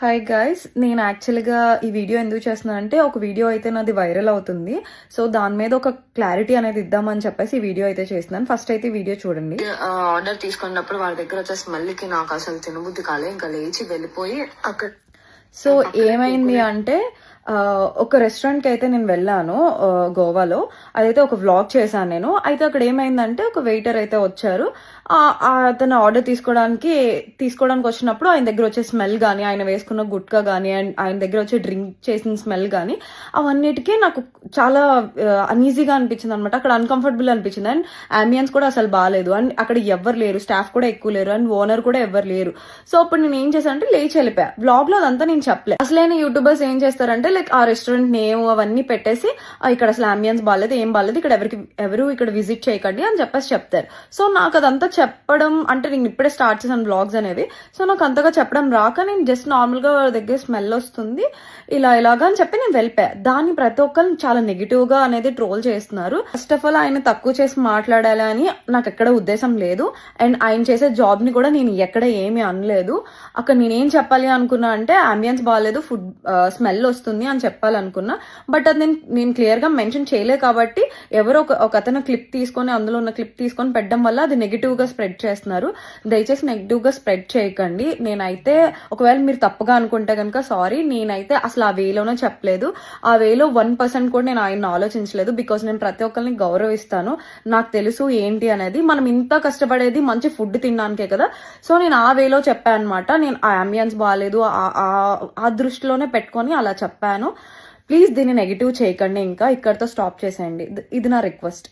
Hi guys, నేను యాక్చువల్గా ఈ వీడియో ఎందుకు చేస్తున్నాను అంటే ఒక వీడియో అయితే నాది వైరల్ అవుతుంది. సో దాని మీద ఒక క్లారిటీ అనేది ఇద్దామని చెప్పేసి ఈ వీడియో అయితే చేస్తున్నాను. ఫస్ట్ అయితే ఈ వీడియో చూడండి. ఆర్డర్ తీసుకున్నప్పుడు వాళ్ళ దగ్గర వచ్చే స్మెల్ కి నాకు అసలు తినబుద్ధి కాలే, ఇంకా లేచి వెళ్ళిపోయి అక్కడ. సో ఏమైంది అంటే ఒక రెస్టారెంట్కి అయితే నేను వెళ్ళాను గోవాలో. అదైతే ఒక వ్లాగ్ చేశాను నేను. అయితే అక్కడ ఏమైందంటే ఒక వెయిటర్ అయితే వచ్చారు. అతను ఆర్డర్ తీసుకోవడానికి వచ్చినప్పుడు ఆయన దగ్గర వచ్చే స్మెల్ కానీ, ఆయన వేసుకున్న గుట్కా కానీ, అండ్ ఆయన దగ్గర వచ్చే డ్రింక్ చేసిన స్మెల్ కానీ అవన్నిటికీ నాకు చాలా అన్ఈజీగా అనిపించింది అనమాట. అక్కడ అన్కంఫర్టబుల్ అనిపించింది. అండ్ అంబియన్స్ కూడా అసలు బాగాలేదు. అండ్ అక్కడ ఎవ్వరు లేరు, స్టాఫ్ కూడా ఎక్కువ లేరు, అండ్ ఓనర్ కూడా ఎవ్వరు లేరు. సో అప్పుడు నేను ఏం చేశాను అంటే లేచి వెళ్ళిపోయా. బ్లాగ్ లో అదంతా నేను చెప్పలే. అసలైన యూట్యూబర్స్ ఏం చేస్తారంటే లైక్ ఆ రెస్టారెంట్ నేమ్ అవన్నీ పెట్టేసి ఇక్కడ అసలు అంబియన్స్ బాగాలేదు, ఏం బాగాలేదు, ఇక్కడ ఎవరు ఇక్కడ విజిట్ చేయకండి అని చెప్పేసి చెప్తారు. సో నాకు అదంతా చెప్పడం అంటే నేను ఇప్పుడే స్టార్ట్ చేశాను బ్లాగ్స్ అనేవి. సో నాకు అంతగా చెప్పడం రాక నేను జస్ట్ నార్మల్ గా దగ్గర స్మెల్ వస్తుంది ఇలాగా అని చెప్పి నేను వెళ్ళిపోయా. దాన్ని ప్రతి ఒక్కరు చాలా నెగిటివ్ గా అనేది ట్రోల్ చేస్తున్నారు. ఫస్ట్ ఆఫ్ ఆల్ ఆయన తక్కువ చేసి మాట్లాడాలి అని నాకు ఎక్కడ ఉద్దేశం లేదు. అండ్ ఆయన చేసే జాబ్ ని కూడా నేను ఎక్కడ ఏమీ అనలేదు. అక్కడ నేనేం చెప్పాలి అనుకున్నా అంటే అంబియన్స్ బాగాలేదు, ఫుడ్ స్మెల్ వస్తుంది అని చెప్పాలనుకున్నా. బట్ అది నేను క్లియర్ గా మెన్షన్ చేయలేదు కాబట్టి ఎవరో ఒక అతను క్లిప్ తీసుకొని అందులో ఉన్న క్లిప్ తీసుకొని పెట్టడం వల్ల అది నెగిటివ్ గా స్ప్రెడ్ చేస్తున్నారు. దయచేసి నెగిటివ్ గా స్ప్రెడ్ చేయకండి. నేనైతే ఒకవేళ మీరు తప్పుగా అనుకుంటే కనుక సారీ. నేనైతే అసలు ఆ వేలోనే చెప్పలేదు. ఆ వేలో 1% కూడా నేను ఆయన ఆలోచించలేదు. బికాస్ నేను ప్రతి ఒక్కరిని గౌరవిస్తాను. నాకు తెలుసు ఏంటి అనేది. మనం ఇంత కష్టపడేది మంచి ఫుడ్ తినడానికే కదా. సో నేను ఆ వేలో చెప్పాను అనమాట. నేను ఆ అంబియన్స్ బాగాలేదు ఆ దృష్టిలోనే పెట్టుకొని అలా చెప్పాను. ప్లీజ్ దీన్ని నెగిటివ్ చేయకండి. ఇంకా ఇక్కడతో స్టాప్ చేసేయండి. ఇది నా రిక్వెస్ట్.